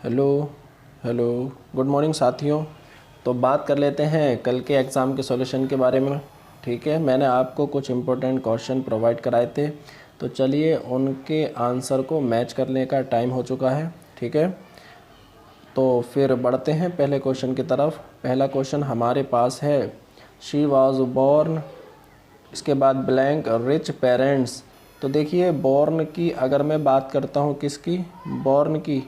Hello hello good morning साथियों। तो बात कर लेते हैं कल के एग्ज़ाम के सॉल्यूशन के बारे में। ठीक है, मैंने आपको कुछ इम्पोर्टेंट क्वेश्चन प्रोवाइड कराए थे, तो चलिए उनके आंसर को मैच करने का टाइम हो चुका है। ठीक है, तो फिर बढ़ते हैं पहले क्वेश्चन की तरफ। पहला क्वेश्चन हमारे पास है, शी वॉज बॉर्न, इसके बाद ब्लैंक रिच पेरेंट्स। तो देखिए बॉर्न की अगर मैं बात करता हूँ, किसकी, बॉर्न की,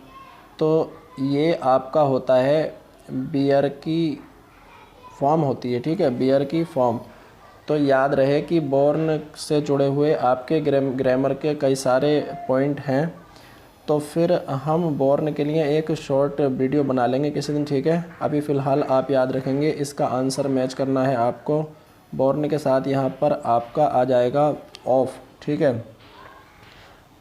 तो ये आपका होता है बियर की फॉर्म होती है। ठीक है, बियर की फॉर्म। तो याद रहे कि बॉर्न से जुड़े हुए आपके ग्रामर के कई सारे पॉइंट हैं। तो फिर हम बॉर्न के लिए एक शॉर्ट वीडियो बना लेंगे किसी दिन। ठीक है, अभी फ़िलहाल आप याद रखेंगे इसका आंसर मैच करना है आपको। बॉर्न के साथ यहाँ पर आपका आ जाएगा ऑफ। ठीक है,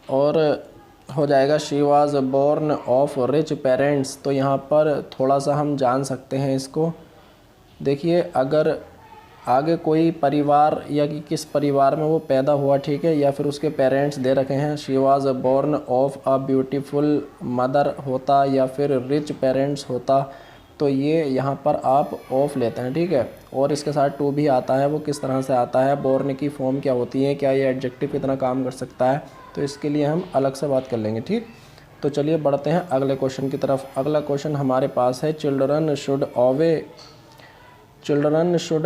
और हो जाएगा she was born of rich parents. तो यहाँ पर थोड़ा सा हम जान सकते हैं इसको। देखिए अगर आगे कोई परिवार या कि किस परिवार में वो पैदा हुआ, ठीक है, या फिर उसके पेरेंट्स दे रखे हैं, she was born of a beautiful mother होता या फिर रिच पेरेंट्स होता, तो ये यहाँ पर आप ऑफ लेते हैं। ठीक है, और इसके साथ टू भी आता है। वो किस तरह से आता है, बॉर्न की फॉर्म क्या होती है, क्या ये एडजेक्टिव कितना काम कर सकता है, तो इसके लिए हम अलग से बात कर लेंगे। ठीक, तो चलिए बढ़ते हैं अगले क्वेश्चन की तरफ। अगला क्वेश्चन हमारे पास है, चिल्ड्रन शुड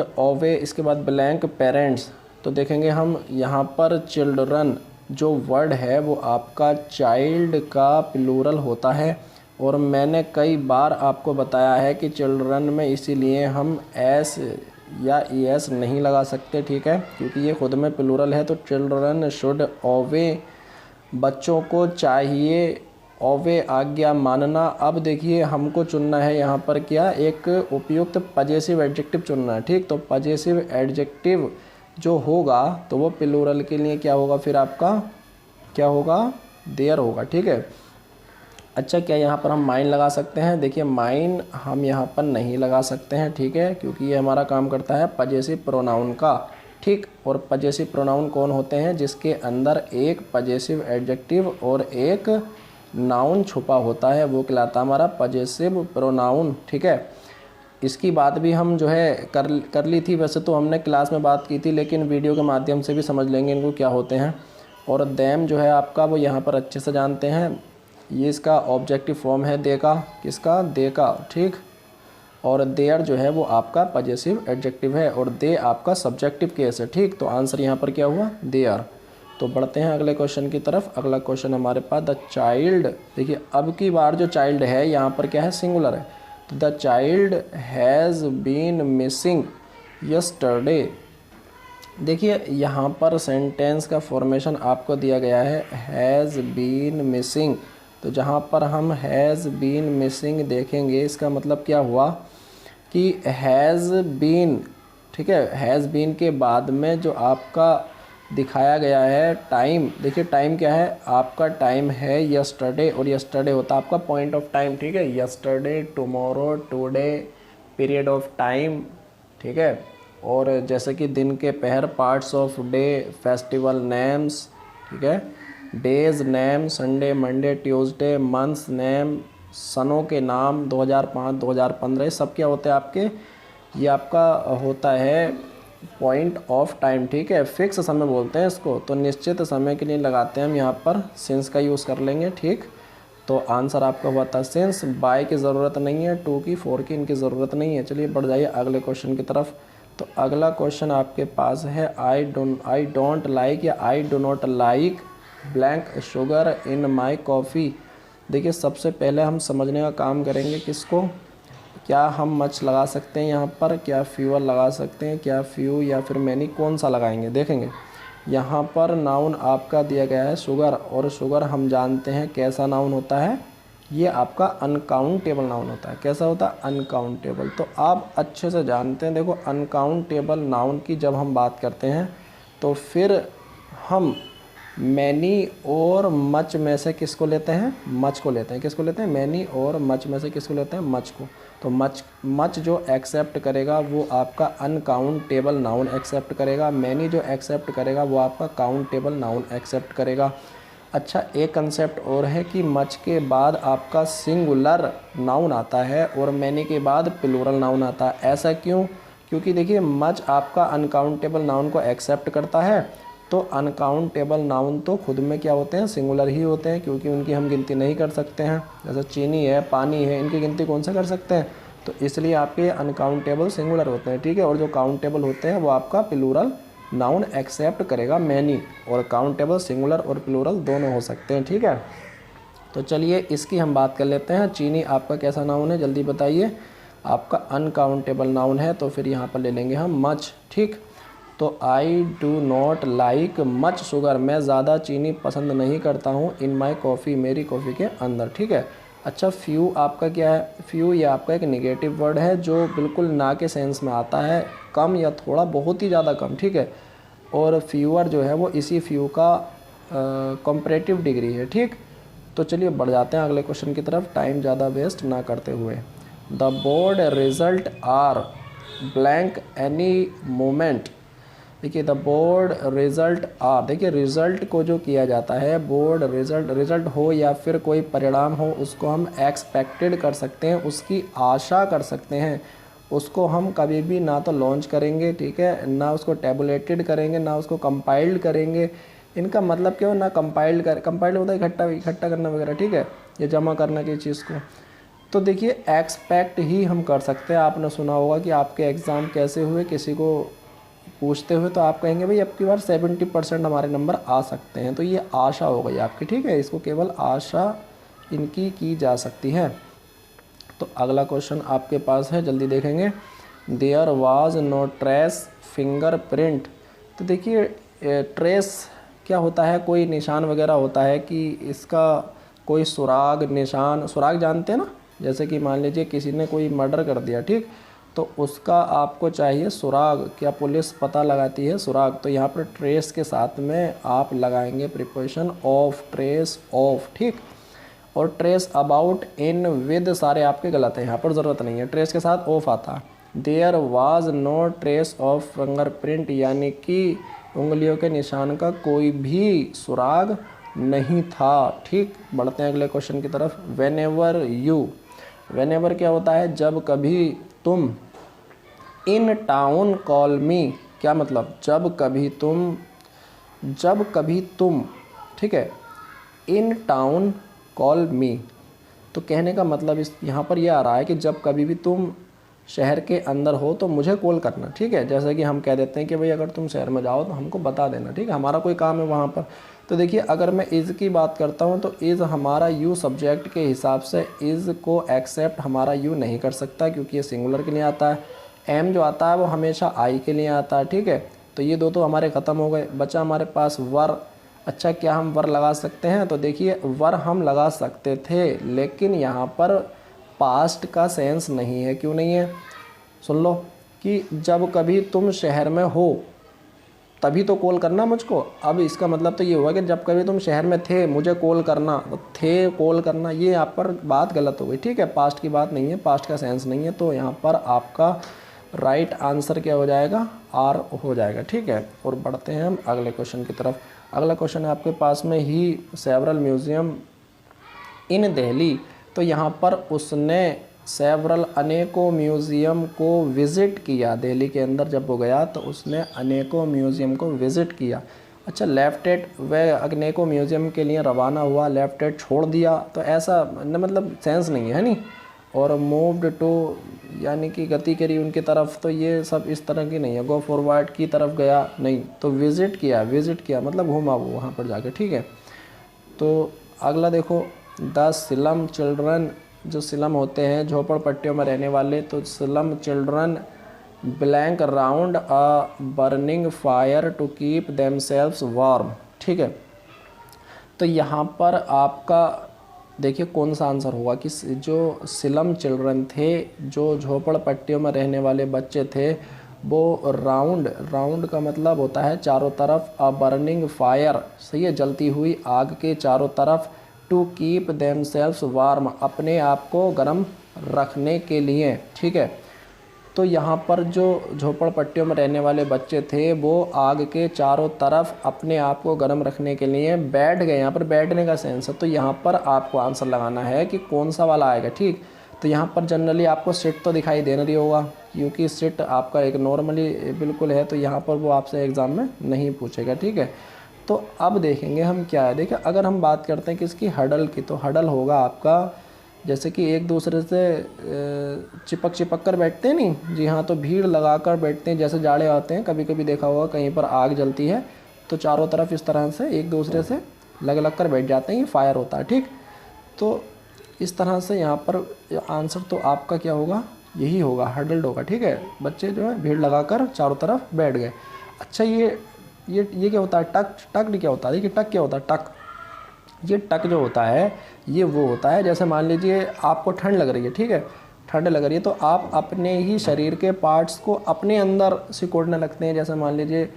ओवे, इसके बाद ब्लैंक पेरेंट्स। तो देखेंगे हम यहाँ पर चिल्ड्रन जो वर्ड है वो आपका चाइल्ड का प्लूरल होता है, और मैंने कई बार आपको बताया है कि चिल्ड्रन में इसीलिए हम एस या ई एस नहीं लगा सकते। ठीक है, क्योंकि ये खुद में प्लूरल है। तो चिल्ड्रन शुड ओवे, बच्चों को चाहिए ओवे आज्ञा मानना। अब देखिए हमको चुनना है यहाँ पर क्या, एक उपयुक्त पजेसिव एडजेक्टिव चुनना है। ठीक, तो पजेसिव एडजेक्टिव जो होगा तो वो प्लूरल के लिए क्या होगा, फिर आपका क्या होगा, देयर होगा। ठीक है, अच्छा क्या यहाँ पर हम माइन लगा सकते हैं? देखिए माइन हम यहाँ पर नहीं लगा सकते हैं। ठीक है, क्योंकि ये हमारा काम करता है पजेसिव प्रोनाउन का। ठीक, और पजेसिव प्रोनाउन कौन होते हैं, जिसके अंदर एक पजेसिव एडजेक्टिव और एक नाउन छुपा होता है, वो कहलाता है हमारा पजेसिव प्रोनाउन। ठीक है, इसकी बात भी हम जो है कर ली थी, वैसे तो हमने क्लास में बात की थी, लेकिन वीडियो के माध्यम से भी समझ लेंगे इनको क्या होते हैं। और देम जो है आपका, वो यहाँ पर अच्छे से जानते हैं, ये इसका ऑब्जेक्टिव फॉर्म है दे का, किसका, दे का। ठीक, और देयर जो है वो आपका पजेसिव एडजेक्टिव है, और दे आपका सब्जेक्टिव केस है। ठीक, तो आंसर यहाँ पर क्या हुआ, देयर। तो बढ़ते हैं अगले क्वेश्चन की तरफ। अगला क्वेश्चन हमारे पास, द चाइल्ड। देखिए अब की बार जो चाइल्ड है यहाँ पर क्या है, सिंगुलर है। तो the child has been missing yesterday. देखिए यहाँ पर सेंटेंस का फॉर्मेशन आपको दिया गया है, हैज़ बीन मिसिंग। तो जहाँ पर हम हैज़ बीन मिसिंग देखेंगे, इसका मतलब क्या हुआ कि हैज़ बीन, ठीक है, हैज़ बीन के बाद में जो आपका दिखाया गया है टाइम, देखिए टाइम क्या है आपका, टाइम है यस्टरडे, और यस्टरडे होता है आपका पॉइंट ऑफ टाइम। ठीक है, yesterday, tomorrow, today, period of time. ठीक है, और जैसे कि दिन के पहर, parts of day, festival names. ठीक है, days name, Sunday, Monday, Tuesday, months name, सनों के नाम, 2005, 2015, सब क्या होते हैं आपके, ये आपका होता है पॉइंट ऑफ टाइम। ठीक है, फिक्स समय बोलते हैं इसको। तो निश्चित समय के लिए लगाते हैं हम यहाँ पर सिंस का यूज़ कर लेंगे। ठीक, तो आंसर आपका हुआ था सिंस। बाय की ज़रूरत नहीं है, टू की, फोर की, इनकी ज़रूरत नहीं है। चलिए बढ़ जाइए अगले क्वेश्चन की तरफ। तो अगला क्वेश्चन आपके पास है, आई डोंट लाइक या I do not like blank sugar in my coffee. देखिए सबसे पहले हम समझने का काम करेंगे किसको, क्या हम मच लगा सकते हैं यहाँ पर, क्या फ्यूअर लगा सकते हैं, क्या फ्यू या फिर मैनी, कौन सा लगाएंगे। देखेंगे यहाँ पर नाउन आपका दिया गया है शुगर, और शुगर हम जानते हैं कैसा नाउन होता है, ये आपका अनकाउंटेबल नाउन होता है। कैसा होता है, अनकाउंटेबल। तो आप अच्छे से जानते हैं, देखो अनकाउंटेबल नाउन की जब हम बात करते हैं तो फिर हम मैनी और मच में से किसको लेते हैं, मच को लेते हैं। किसको लेते हैं, मैनी और मच में से किसको लेते हैं, मच को। तो मच जो एक्सेप्ट करेगा वो आपका अनकाउंटेबल नाउन एक्सेप्ट करेगा, मैनी जो एक्सेप्ट करेगा वो आपका काउंटेबल नाउन एक्सेप्ट करेगा। अच्छा, एक कंसेप्ट और है कि मच के बाद आपका सिंगुलर नाउन आता है और मैनी के बाद प्लूरल नाउन आता है। ऐसा क्यों? क्योंकि देखिए मच आपका अनकाउंटेबल नाउन को एक्सेप्ट करता है, तो अनकाउंटेबल नाउन तो खुद में क्या होते हैं, सिंगुलर ही होते हैं, क्योंकि उनकी हम गिनती नहीं कर सकते हैं। जैसे चीनी है, पानी है, इनकी गिनती कौन सा कर सकते हैं? तो इसलिए आपके अनकाउंटेबल सिंगुलर होते हैं, ठीक है। और जो काउंटेबल होते हैं वो आपका प्लूरल नाउन एक्सेप्ट करेगा मैनी, और काउंटेबल सिंगुलर और प्लूरल दोनों हो सकते हैं, ठीक है। तो चलिए इसकी हम बात कर लेते हैं। चीनी आपका कैसा नाउन है, जल्दी बताइए। आपका अनकाउंटेबल नाउन है, तो फिर यहाँ पर ले लेंगे हम मच, ठीक। तो I do not like much sugar, मैं ज़्यादा चीनी पसंद नहीं करता हूँ इन माई कॉफ़ी, मेरी कॉफ़ी के अंदर, ठीक है। अच्छा, फ्यू आपका क्या है? फ्यू ये आपका एक नेगेटिव वर्ड है जो बिल्कुल ना के सेंस में आता है, कम या थोड़ा, बहुत ही ज़्यादा कम, ठीक है। और फ्यूअर जो है वो इसी फ्यू का कंपैरेटिव डिग्री है, ठीक। तो चलिए बढ़ जाते हैं अगले क्वेश्चन की तरफ, टाइम ज़्यादा वेस्ट ना करते हुए। The board result are blank any moment. देखिए द बोर्ड रिज़ल्ट आर, देखिए रिज़ल्ट को जो किया जाता है, बोर्ड रिज़ल्ट, रिज़ल्ट हो या फिर कोई परिणाम हो, उसको हम एक्सपेक्टेड कर सकते हैं, उसकी आशा कर सकते हैं। उसको हम कभी भी ना तो लॉन्च करेंगे, ठीक है, ना उसको टैबुलेटेड करेंगे, ना उसको कंपाइल्ड करेंगे। इनका मतलब क्या हो, ना कंपाइल्ड होता है इकट्ठा करना वगैरह, ठीक है, ये जमा करना की चीज़ को। तो देखिए एक्सपेक्ट ही हम कर सकते हैं। आपने सुना होगा कि आपके एग्ज़ाम कैसे हुए, किसी को पूछते हुए तो आप कहेंगे भाई अब की बार 70% हमारे नंबर आ सकते हैं, तो ये आशा हो गई आपकी, ठीक है। इसको केवल आशा इनकी की जा सकती है। तो अगला क्वेश्चन आपके पास है, जल्दी देखेंगे। There was no trace fingerprint. तो देखिए ट्रेस क्या होता है, कोई निशान वगैरह होता है कि इसका कोई सुराग, निशान, सुराग जानते हैं ना, जैसे कि मान लीजिए किसी ने कोई मर्डर कर दिया, ठीक, तो उसका आपको चाहिए सुराग। क्या पुलिस पता लगाती है सुराग? तो यहाँ पर ट्रेस के साथ में आप लगाएंगे प्रिपोजिशन ऑफ, ट्रेस ऑफ, ठीक। और ट्रेस, अबाउट, इन, विद सारे आपके गलत हैं, यहाँ पर ज़रूरत नहीं है, ट्रेस के साथ ऑफ आता है। There was no trace of fingerprint, यानी कि उंगलियों के निशान का कोई भी सुराग नहीं था, ठीक। बढ़ते हैं अगले क्वेश्चन की तरफ। व्हेनेवर यू, व्हेनेवर क्या होता है, जब कभी तुम। इन टाउन कॉल मी, क्या मतलब, जब कभी तुम, ठीक है। इन टाउन कॉल मी, तो कहने का मतलब इस यहाँ पर यह आ रहा है कि जब कभी भी तुम शहर के अंदर हो तो मुझे कॉल करना, ठीक है। जैसे कि हम कह देते हैं कि भाई अगर तुम शहर में जाओ तो हमको बता देना, ठीक है, हमारा कोई काम है वहाँ पर। तो देखिए अगर मैं इज़ की बात करता हूँ तो इज़ हमारा यू सब्जेक्ट के हिसाब से इज़ को एक्सेप्ट हमारा यू नहीं कर सकता, क्योंकि ये सिंगुलर के लिए आता है। एम जो आता है वो हमेशा आई के लिए आता है, ठीक है। तो ये दो तो हमारे ख़त्म हो गए, बचा हमारे पास वर। अच्छा, क्या हम वर लगा सकते हैं? तो देखिए वर हम लगा सकते थे, लेकिन यहाँ पर पास्ट का सेंस नहीं है। क्यों नहीं है? सुन लो कि जब कभी तुम शहर में हो तभी तो कॉल करना मुझको। अब इसका मतलब तो ये हुआ कि जब कभी तुम शहर में थे मुझे कॉल करना, तो थे कॉल करना, ये यहाँ पर बात गलत हो गई, ठीक है। पास्ट की बात नहीं है, पास्ट का सेंस नहीं है, तो यहाँ पर आपका राइट आंसर क्या हो जाएगा? आर हो जाएगा, ठीक है। और बढ़ते हैं हम अगले क्वेश्चन की तरफ। अगला क्वेश्चन है आपके पास में ही, सेवरल म्यूज़ियम इन दिल्ली। तो यहाँ पर उसने सेवरल अनेकों म्यूज़ियम को विज़िट किया। दिल्ली के अंदर जब वो गया तो उसने अनेकों म्यूज़ियम को विज़िट किया। अच्छा, लेफ्ट एट, वह अनेकों म्यूज़ियम के लिए रवाना हुआ, लेफ्ट एट छोड़ दिया, तो ऐसा न मतलब सेंस नहीं है नहीं। और मूव्ड टू यानी कि गति करी उनकी तरफ, तो ये सब इस तरह की नहीं है। गो फॉरवर्ड की तरफ गया नहीं, तो विज़िट किया मतलब घूमा वो वहाँ पर जाके, ठीक है। तो अगला देखो, द स्लम चिल्ड्रन, जो स्लम होते हैं झोपड़पट्टियों में रहने वाले, तो slum children blank round a burning fire to keep themselves warm, ठीक है। तो यहाँ पर आपका देखिए कौन सा आंसर होगा कि जो स्लम चिल्ड्रन थे, जो झोपड़पट्टियों में रहने वाले बच्चे थे, वो राउंड का मतलब होता है चारों तरफ, अ बर्निंग फायर, सही है, जलती हुई आग के चारों तरफ, टू कीप देमसेल्व्स वार्म, अपने आप को गर्म रखने के लिए, ठीक है। तो यहाँ पर जो झोपड़पट्टियों में रहने वाले बच्चे थे वो आग के चारों तरफ अपने आप को गर्म रखने के लिए बैठ गए। यहाँ पर बैठने का सेंस है, तो यहाँ पर आपको आंसर लगाना है कि कौन सा वाला आएगा। ठीक, तो यहाँ पर जनरली आपको सिट तो दिखाई दे नहीं होगा, क्योंकि सिट आपका एक नॉर्मली बिल्कुल है, तो यहाँ पर वो आपसे एग्ज़ाम में नहीं पूछेगा। ठीक है, तो अब देखेंगे हम क्या है। देखिए, अगर हम बात करते हैं किसकी, हडल की, तो हडल होगा आपका जैसे कि एक दूसरे से चिपक कर बैठते हैं नहीं जी हाँ, तो भीड़ लगा कर बैठते हैं। जैसे जाड़े आते हैं, कभी कभी देखा होगा कहीं पर आग जलती है तो चारों तरफ इस तरह से एक दूसरे से लग कर बैठ जाते हैं, ये फायर होता है। ठीक, तो इस तरह से यहाँ पर आंसर तो आपका क्या होगा, यही होगा, हडल्ड होगा। ठीक है, बच्चे जो है भीड़ लगाकर चारों तरफ बैठ गए। अच्छा, ये क्या होता है, टक क्या होता है। देखिए, टक क्या होता है, टक, ये टक जो होता है ये वो होता है, जैसे मान लीजिए आपको ठंड लग रही है। ठीक है, ठंड लग रही है तो आप अपने ही शरीर के पार्ट्स को अपने अंदर सिकोड़ने लगते हैं। जैसे मान लीजिए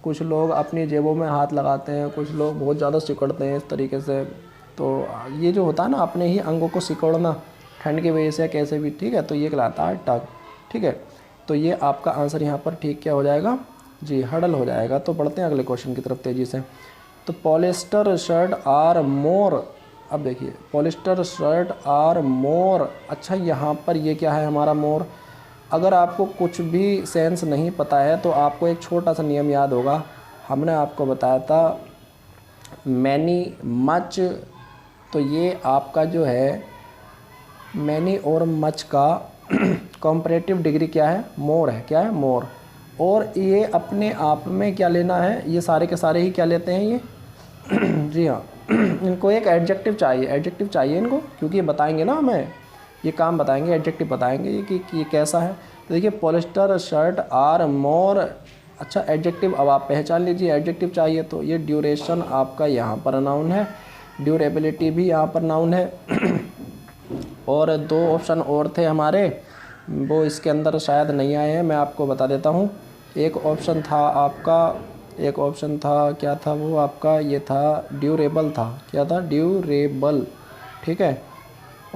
कुछ लोग अपनी जेबों में हाथ लगाते हैं, कुछ लोग बहुत ज़्यादा सिकोड़ते हैं इस तरीके से। तो ये जो होता है ना, अपने ही अंगों को सिकोड़ना ठंड की वजह से कैसे भी। ठीक है, तो ये कहलाता है टक। ठीक है, तो ये आपका आंसर यहाँ पर ठीक क्या हो जाएगा जी, हडल हो जाएगा। तो बढ़ते हैं अगले क्वेश्चन की तरफ तेज़ी से। तो पॉलिस्टर शर्ट आर मोर, अब देखिए पॉलिस्टर शर्ट आर मोर। अच्छा, यहाँ पर ये क्या है हमारा मोर। अगर आपको कुछ भी सेंस नहीं पता है तो आपको एक छोटा सा नियम याद होगा, हमने आपको बताया था मैनी मच। तो ये आपका जो है मैनी और मच का कॉम्परेटिव डिग्री क्या है, मोर है। क्या है, मोर। और ये अपने आप में क्या लेना है, ये सारे के सारे ही क्या लेते हैं ये जी हाँ, इनको एक एडजेक्टिव चाहिए इनको, क्योंकि ये बताएंगे ना हमें, ये काम बताएंगे, एडजेक्टिव बताएंगे ये कि ये कैसा है। तो देखिए, पॉलिस्टर शर्ट आर मोर। अच्छा, एडजेक्टिव अब आप पहचान लीजिए, एडजेक्टिव चाहिए तो ये ड्यूरेशन आपका यहाँ पर नाउन है, ड्यूरेबिलिटी भी यहाँ पर नाउन है। और 2 ऑप्शन और थे हमारे, वो इसके अंदर शायद नहीं आए हैं, मैं आपको बता देता हूँ। एक ऑप्शन था क्या था वो आपका, ये था ड्यूरेबल था। क्या था, ड्यूरेबल। ठीक है,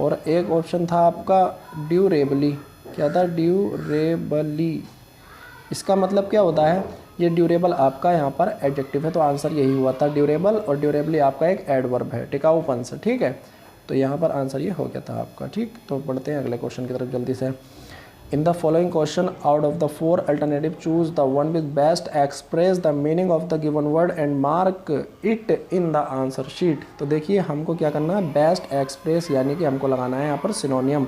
और एक ऑप्शन था आपका ड्यूरेबली। क्या था, ड्यूरेबली। इसका मतलब क्या होता है, ये ड्यूरेबल आपका यहाँ पर एडजेक्टिव है, तो आंसर यही हुआ था ड्यूरेबल, और ड्यूरेबली आपका एक एडवर्ब है, टिकाऊपन से। ठीक है, तो यहाँ पर आंसर ये हो गया था आपका। ठीक, तो बढ़ते हैं अगले क्वेश्चन की तरफ जल्दी से। In the following question out of the 4 alternative choose the one with best express the meaning of the given word and mark it in the answer sheet. तो देखिए, हमको क्या करना है, बेस्ट एक्सप्रेस, यानी कि हमको लगाना है यहाँ पर सिनोनियम।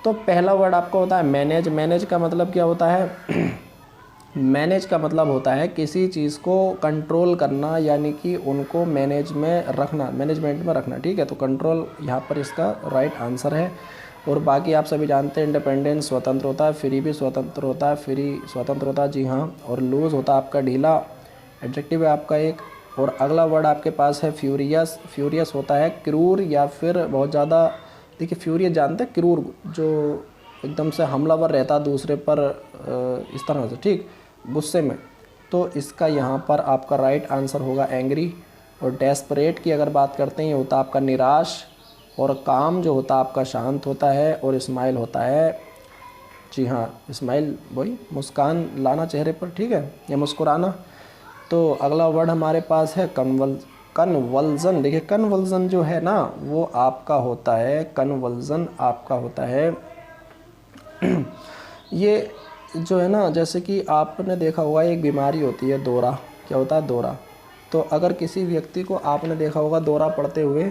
तो पहला वर्ड आपका होता है मैनेज। मैनेज का मतलब क्या होता है मैनेज का मतलब होता है किसी चीज़ को कंट्रोल करना, यानी कि उनको मैनेजमेंट में रखना। ठीक है, तो कंट्रोल यहाँ पर इसका राइट आंसर है। और बाकी आप सभी जानते हैं, इंडिपेंडेंस स्वतंत्र होता है, फ्री भी स्वतंत्र होता है, फ्री स्वतंत्र होता है जी हाँ। और लूज होता है आपका ढीला, एडजेक्टिव है आपका एक। और अगला वर्ड आपके पास है फ्यूरियस। फ्यूरियस होता है क्रूर या फिर बहुत ज़्यादा। देखिए, फ्यूरियस जानते हैं, क्रूर जो एकदम से हमलावर रहता है दूसरे पर, इस तरह से, ठीक, गुस्से में। तो इसका यहाँ पर आपका राइट आंसर होगा एंग्री। और डेस्परेट की अगर बात करते हैं, ये होता है आपका निराश। और काम जो होता है आपका शांत होता है। और स्माइल होता है जी हाँ, स्माइल वही मुस्कान लाना चेहरे पर, ठीक है, या मुस्कुराना। तो अगला वर्ड हमारे पास है कन्वल्जन। देखिए, कन्वल्जन जो है ना वो आपका होता है, कन्वल्जन आपका होता है ये जो है ना, जैसे कि आपने देखा होगा एक बीमारी होती है दौरा। क्या होता है, दौरा। तो अगर किसी व्यक्ति को आपने देखा होगा दौरा पड़ते हुए,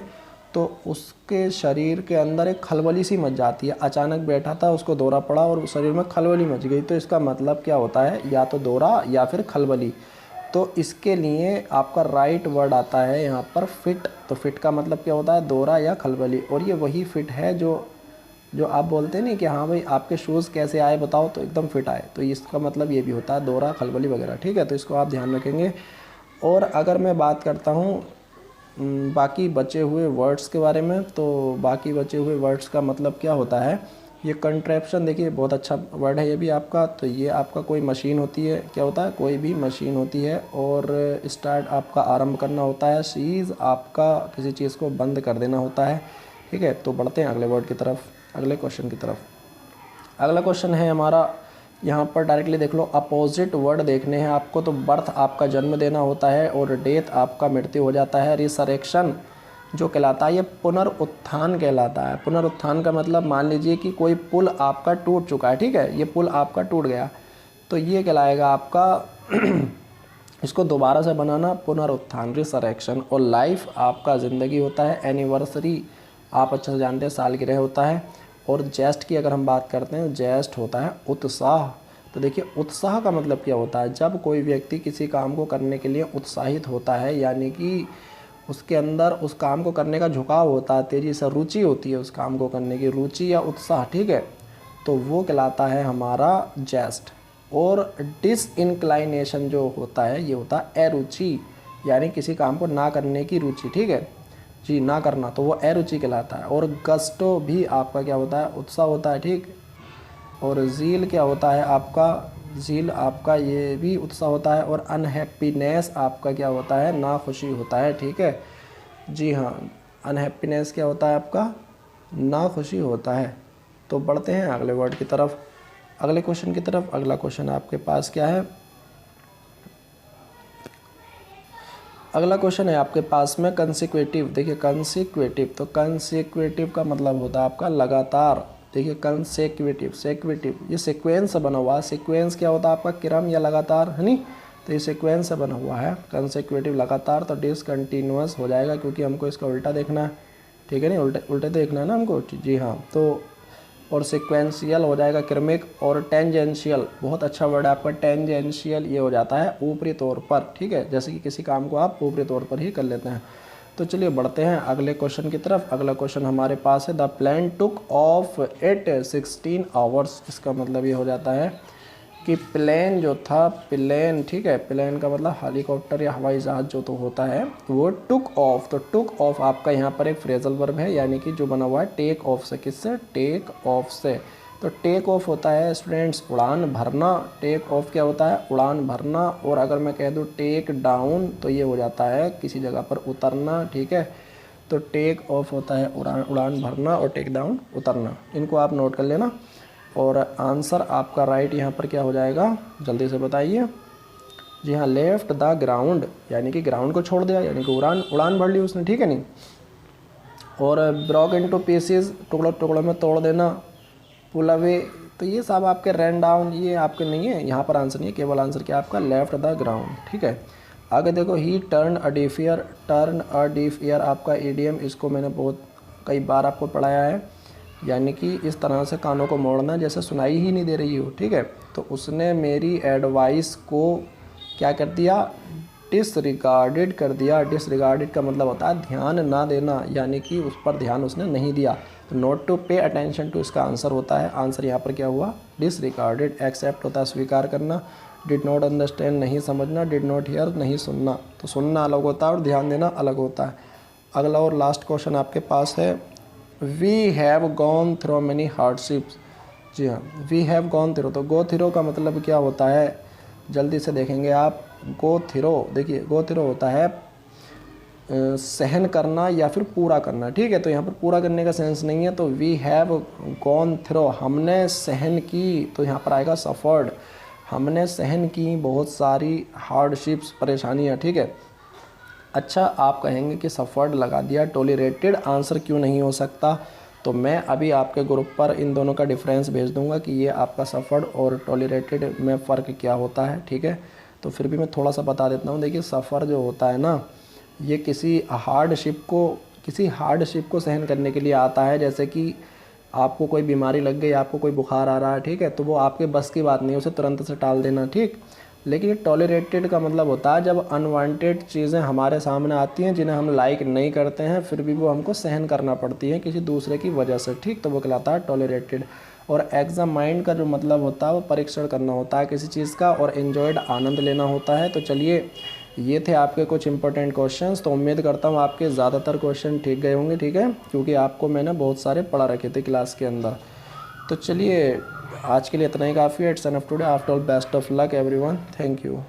तो उसके शरीर के अंदर एक खलबली सी मच जाती है। अचानक बैठा था, उसको दौरा पड़ा और शरीर में खलबली मच गई। तो इसका मतलब क्या होता है, या तो दौरा या फिर खलबली। तो इसके लिए आपका राइट वर्ड आता है यहाँ पर फिट। तो फिट का मतलब क्या होता है, दौरा या खलबली। और ये वही फिट है जो आप बोलते हैं नहीं कि हाँ भाई आपके शूज़ कैसे आए बताओ, तो एकदम फिट आए। तो इसका मतलब ये भी होता है दौरा, खलबली वगैरह, ठीक है। तो इसको आप ध्यान रखेंगे। और अगर मैं बात करता हूँ बाकी बचे हुए वर्ड्स के बारे में, तो बाकी बचे हुए वर्ड्स का मतलब क्या होता है, ये कंट्रैप्शन। देखिए, बहुत अच्छा वर्ड है ये भी आपका। तो ये आपका कोई मशीन होती है। क्या होता है, कोई भी मशीन होती है। और स्टार्ट आपका आरंभ करना होता है। सीज आपका किसी चीज़ को बंद कर देना होता है, ठीक है। तो बढ़ते हैं अगले वर्ड की तरफ, अगले क्वेश्चन की तरफ। अगला क्वेश्चन है हमारा यहाँ पर डायरेक्टली देख लो, अपोजिट वर्ड देखने हैं आपको। तो बर्थ आपका जन्म देना होता है और डेथ आपका मृत्यु हो जाता है। रिसरेक्शन जो कहलाता है ये पुनरुत्थान कहलाता है। पुनरुत्थान का मतलब मान लीजिए कि कोई पुल आपका टूट चुका है, ठीक है, ये पुल आपका टूट गया तो ये कहलाएगा आपका इसको दोबारा से बनाना, पुनरुत्थान, रिसरेक्शन। और लाइफ आपका ज़िंदगी होता है। एनिवर्सरी आप अच्छे से जानते हैं सालगिरह होता है। और जेस्ट की अगर हम बात करते हैं, जेस्ट होता है उत्साह। तो देखिए उत्साह का मतलब क्या होता है, जब कोई व्यक्ति किसी काम को करने के लिए उत्साहित होता है, यानी कि उसके अंदर उस काम को करने का झुकाव होता है, तेज़ी से रुचि होती है उस काम को करने की, रुचि या उत्साह, ठीक है, तो वो कहलाता है हमारा जेस्ट। और डिसइंक्लाइनेशन जो होता है ये होता है अरुचि, यानी किसी काम को ना करने की रुचि, ठीक है जी, ना करना, तो वो अरुचि कहलाता है। और गस्टो भी आपका क्या होता है, उत्साह होता है, ठीक। और ज़ील क्या होता है आपका, ज़ील आपका ये भी उत्साह होता है। और अनहैप्पीनेस आपका क्या होता है, ना खुशी होता है, ठीक है जी हाँ, अनहैप्पीनेस क्या होता है आपका, ना खुशी होता है। तो बढ़ते हैं अगले वर्ड की तरफ, अगले क्वेश्चन की तरफ। अगला क्वेश्चन आपके पास क्या है, अगला क्वेश्चन है आपके पास में कंसिक्वेटिव। देखिए कंसिक्वेटिव, तो कंसिक्वेटिव का मतलब होता है आपका लगातार। देखिए कंसेक्वेटिव, सेक्वेटिव ये सीक्वेंस से बना हुआ है। सीक्वेंस क्या होता है आपका, क्रम या लगातार, है नी, तो ये सीक्वेंस से बना हुआ है। कंसेक्वेटिव लगातार, तो डिसकंटिन्यूअस हो जाएगा क्योंकि हमको इसका उल्टा देखना है, ठीक है, नहीं उल्टे देखना है ना हमको, जी हाँ। तो और सिक्वेंशियल हो जाएगा क्रमिक। और टेंजेंशियल, बहुत अच्छा वर्ड है आपका टेंजेंशियल, ये हो जाता है ऊपरी तौर पर, ठीक है, जैसे कि किसी काम को आप ऊपरी तौर पर ही कर लेते हैं। तो चलिए बढ़ते हैं अगले क्वेश्चन की तरफ। अगला क्वेश्चन हमारे पास है, the plane took off at 16 hours. इसका मतलब ये हो जाता है कि प्लेन जो था, प्लेन, ठीक है, प्लेन का मतलब हेलीकॉप्टर या हवाई जहाज़ जो तो होता है, वो टुक ऑफ। तो टुक ऑफ आपका यहाँ पर एक फ्रेजल वर्ब है, यानी कि जो बना हुआ है टेक ऑफ से, किससे, टेक ऑफ से। तो टेक ऑफ होता है स्टूडेंट्स उड़ान भरना। टेक ऑफ क्या होता है, उड़ान भरना। और अगर मैं कह दूँ टेक डाउन तो ये हो जाता है किसी जगह पर उतरना, ठीक है। तो टेक ऑफ होता है उड़ान भरना और टेक डाउन उतरना, इनको आप नोट कर लेना। और आंसर आपका राइट यहाँ पर क्या हो जाएगा, जल्दी से बताइए। जी हाँ, लेफ्ट द ग्राउंड, यानी कि ग्राउंड को छोड़ दिया, यानी कि उड़ान भर ली उसने, ठीक है नहीं। और ब्रोक इनटू पीसेस, टुकड़ों टुकड़ों में तोड़ देना। पुल अवे, तो ये सब आपके रन डाउन, ये आपके नहीं है, यहाँ पर आंसर नहीं है, केवल आंसर क्या आपका लेफ्ट द ग्राउंड, ठीक है। आगे देखो, ही turn a deaf year. Turn a deaf year आपका ईडीएम, इसको मैंने बहुत कई बार आपको पढ़ाया है, यानी कि इस तरह से कानों को मोड़ना जैसे सुनाई ही नहीं दे रही हो, ठीक है। तो उसने मेरी एडवाइस को क्या कर दिया, डिसरिगार्डेड कर दिया। डिसरिगार्डेड का मतलब होता है ध्यान ना देना, यानी कि उस पर ध्यान उसने नहीं दिया। तो not to pay attention to इसका आंसर होता है। आंसर यहाँ पर क्या हुआ, डिसरिगार्डेड। एक्सेप्ट होता है स्वीकार करना। डिड नॉट अंडरस्टैंड नहीं समझना। डिड नॉट हियर नहीं सुनना। तो सुनना अलग होता है और ध्यान देना अलग होता है। अगला और लास्ट क्वेश्चन आपके पास है, we have gone through many hardships. जी हाँ, वी हैव गॉन थ्रू, तो गो थ्रू का मतलब क्या होता है, जल्दी से देखेंगे आप। गो थ्रू, देखिए गो थ्रू होता है सहन करना या फिर पूरा करना, ठीक है। तो यहाँ पर पूरा करने का सेंस नहीं है, तो वी हैव गॉन थ्रू, हमने सहन की, तो यहाँ पर आएगा सफ़र्ड। हमने सहन की बहुत सारी हार्डशिप्स, परेशानियाँ, ठीक है। अच्छा, आप कहेंगे कि सफ़र्ड लगा दिया, टॉलरेटेड आंसर क्यों नहीं हो सकता, तो मैं अभी आपके ग्रुप पर इन दोनों का डिफरेंस भेज दूंगा कि ये आपका सफ़र्ड और टॉलरेटेड में फ़र्क क्या होता है, ठीक है। तो फिर भी मैं थोड़ा सा बता देता हूँ। देखिए सफ़र जो होता है ना, ये किसी हार्डशिप को सहन करने के लिए आता है। जैसे कि आपको कोई बीमारी लग गई, आपको कोई बुखार आ रहा है, ठीक है, तो वो आपके बस की बात नहीं है, उसे तुरंत से टाल देना, ठीक। लेकिन ये टॉलरेटेड का मतलब होता है जब अनवांटेड चीज़ें हमारे सामने आती हैं जिन्हें हम लाइक नहीं करते हैं, फिर भी वो हमको सहन करना पड़ती है किसी दूसरे की वजह से, ठीक, तो वो कहलाता है टॉलरेटेड। और एग्जामाइंड का जो मतलब होता है वो परीक्षण करना होता है किसी चीज़ का, और एन्जॉयड आनंद लेना होता है। तो चलिए, ये थे आपके कुछ इंपॉर्टेंट क्वेश्चंस। तो उम्मीद करता हूँ आपके ज़्यादातर क्वेश्चन ठीक गए होंगे, ठीक है, क्योंकि आपको मैंने बहुत सारे पढ़ा रखे थे क्लास के अंदर। तो चलिए, आज के लिए इतना ही काफ़ी है। It's enough today. After all, best of luck everyone. Thank you.